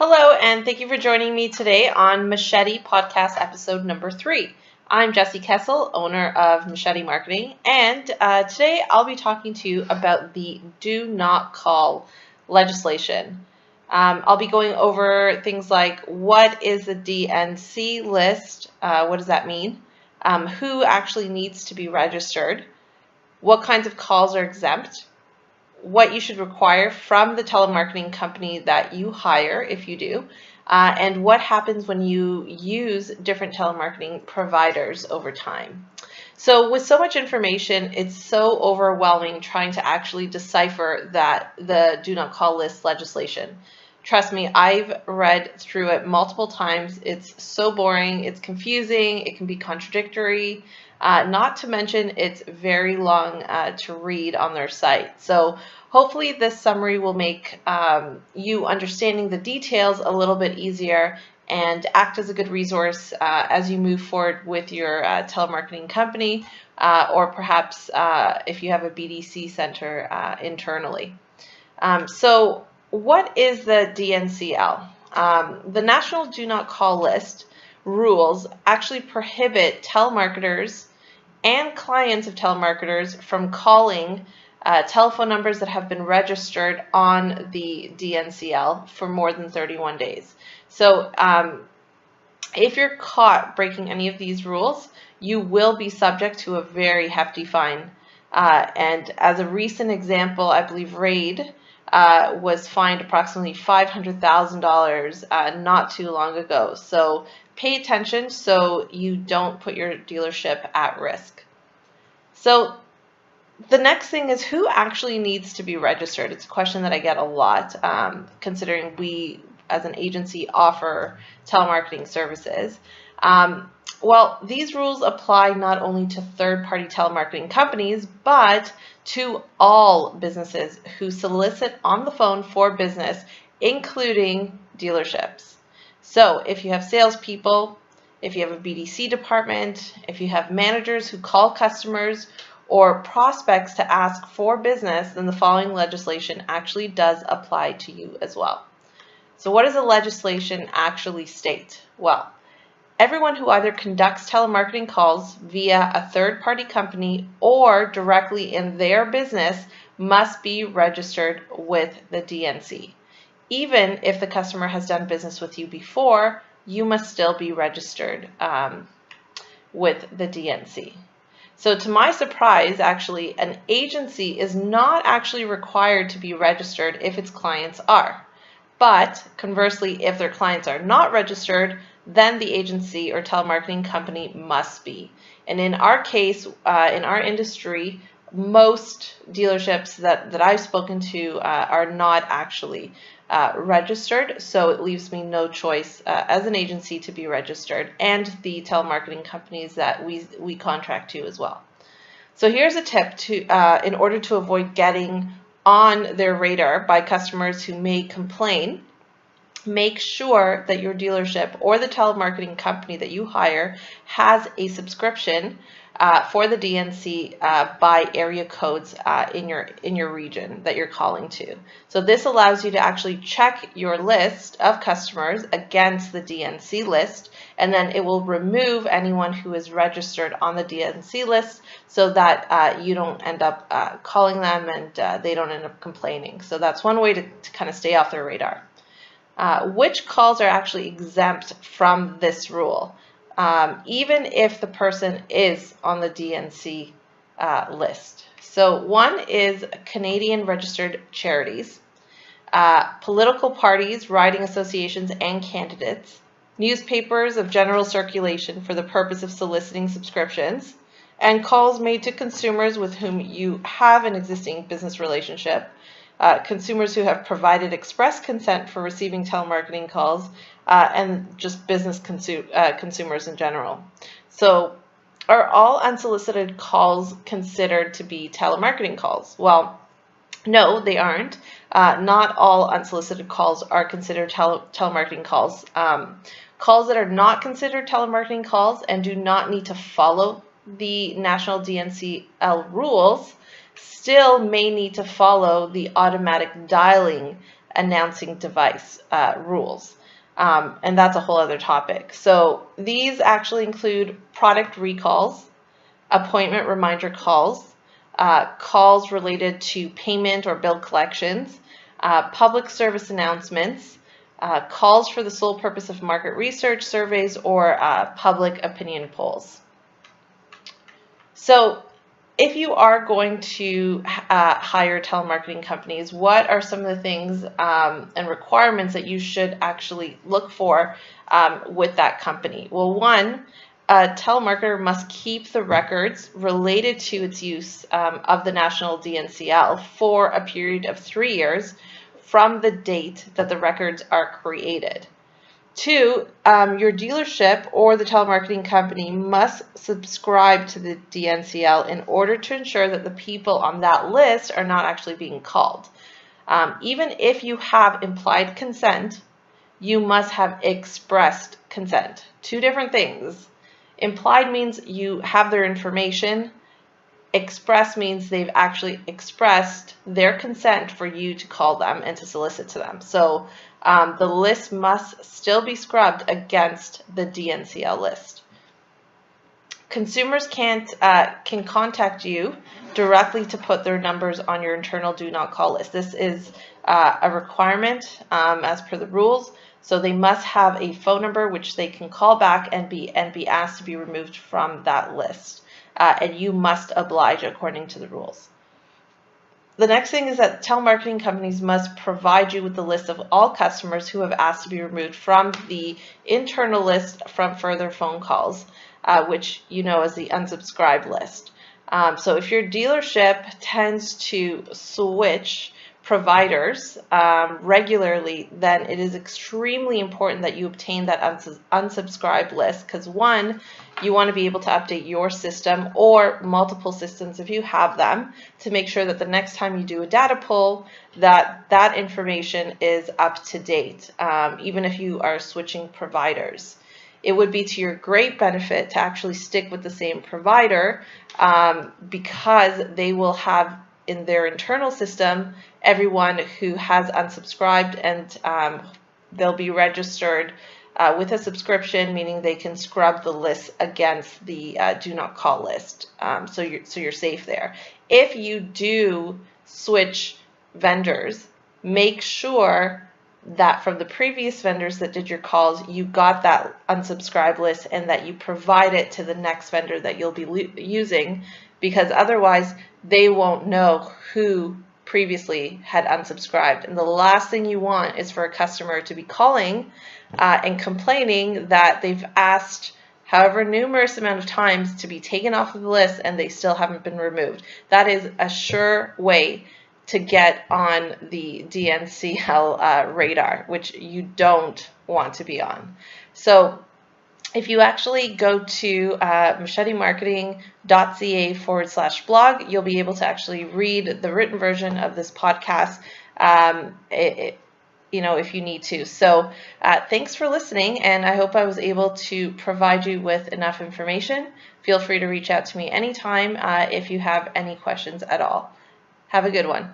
Hello, and thank you for joining me today on Machete podcast episode number 3. I'm Jessi Kessel, owner of Machete Marketing, and today I'll be talking to you about the Do Not Call legislation. I'll be going over things like what is the DNC list, what does that mean, who actually needs to be registered, what kinds of calls are exempt, what you should require from the telemarketing company that you hire if you do, and what happens when you use different telemarketing providers over time. So with so much information, it's so overwhelming trying to actually decipher the do not call list legislation. Trust me, I've read through it multiple times. It's so boring, it's confusing, it can be contradictory, not to mention it's very long to read on their site. So hopefully this summary will make you understanding the details a little bit easier and act as a good resource as you move forward with your telemarketing company or perhaps if you have a BDC center internally. So what is the DNCL? The National Do Not Call List rules actually prohibit telemarketers and clients of telemarketers from calling telephone numbers that have been registered on the DNCL for more than 31 days. So if you're caught breaking any of these rules, you will be subject to a very hefty fine. And as a recent example, I believe Raid was fined approximately $500,000 not too long ago. So pay attention so you don't put your dealership at risk. So the next thing is who actually needs to be registered. It's a question that I get a lot, considering we as an agency offer telemarketing services. Well, these rules apply not only to third-party telemarketing companies, but to all businesses who solicit on the phone for business, including dealerships. So if you have salespeople, if you have a BDC department, if you have managers who call customers or prospects to ask for business, then the following legislation actually does apply to you as well. So what does the legislation actually state? Well, everyone who either conducts telemarketing calls via a third-party company or directly in their business must be registered with the DNC. Even if the customer has done business with you before, you must still be registered with the DNC. So to my surprise, actually, an agency is not actually required to be registered if its clients are. But conversely, if their clients are not registered, then the agency or telemarketing company must be. And in our case, in our industry, most dealerships that I've spoken to are not actually registered, so it leaves me no choice as an agency to be registered, and the telemarketing companies that we contract to as well. So here's a tip to in order to avoid getting on their radar by customers who may complain. Make sure that your dealership or the telemarketing company that you hire has a subscription for the DNC by area codes in your region that you're calling to. So this allows you to actually check your list of customers against the DNC list, and then it will remove anyone who is registered on the DNC list so that you don't end up calling them and they don't end up complaining. So that's one way to kind of stay off their radar. Which calls are actually exempt from this rule, even if the person is on the DNC list. So one is Canadian registered charities, political parties, riding associations, and candidates, newspapers of general circulation for the purpose of soliciting subscriptions, and calls made to consumers with whom you have an existing business relationship, consumers who have provided express consent for receiving telemarketing calls, and just business consumers in general. So are all unsolicited calls considered to be telemarketing calls? Well, no, they aren't. Not all unsolicited calls are considered telemarketing calls. Calls that are not considered telemarketing calls and do not need to follow the national DNCL rules still may need to follow the automatic dialing announcing device rules. And that's a whole other topic. So these actually include product recalls, appointment reminder calls, calls related to payment or bill collections, public service announcements, calls for the sole purpose of market research, surveys, or public opinion polls. So if you are going to hire telemarketing companies, what are some of the things and requirements that you should actually look for with that company? Well, one, a telemarketer must keep the records related to its use of the national DNCL for a period of 3 years from the date that the records are created. Two, your dealership or the telemarketing company must subscribe to the DNCL in order to ensure that the people on that list are not actually being called. Even if you have implied consent, you must have expressed consent. Two different things. Implied means you have their information. Express means they've actually expressed their consent for you to call them and to solicit to them. So the list must still be scrubbed against the DNCL list. Consumers can contact you directly to put their numbers on your internal do not call list. This is a requirement as per the rules. So they must have a phone number which they can call back and be asked to be removed from that list. And you must oblige according to the rules. The next thing is that telemarketing companies must provide you with the list of all customers who have asked to be removed from the internal list from further phone calls, which you know as the unsubscribed list. So if your dealership tends to switch providers regularly, then it is extremely important that you obtain that unsubscribed list, because one, you want to be able to update your system or multiple systems if you have them to make sure that the next time you do a data pull that information is up to date, even if you are switching providers. It would be to your great benefit to actually stick with the same provider because they will have in their internal system everyone who has unsubscribed, and they'll be registered with a subscription, meaning they can scrub the list against the do not call list. So you're safe there. If you do switch vendors, make sure that from the previous vendors that did your calls, you got that unsubscribe list and that you provide it to the next vendor that you'll be using, because otherwise they won't know who previously had unsubscribed. And the last thing you want is for a customer to be calling and complaining that they've asked however numerous amount of times to be taken off of the list and they still haven't been removed. That is a sure way to get on the DNCL radar, which you don't want to be on. So if you actually go to machetemarketing.ca/blog, you'll be able to actually read the written version of this podcast, if you need to. So thanks for listening, and I hope I was able to provide you with enough information. Feel free to reach out to me anytime if you have any questions at all. Have a good one.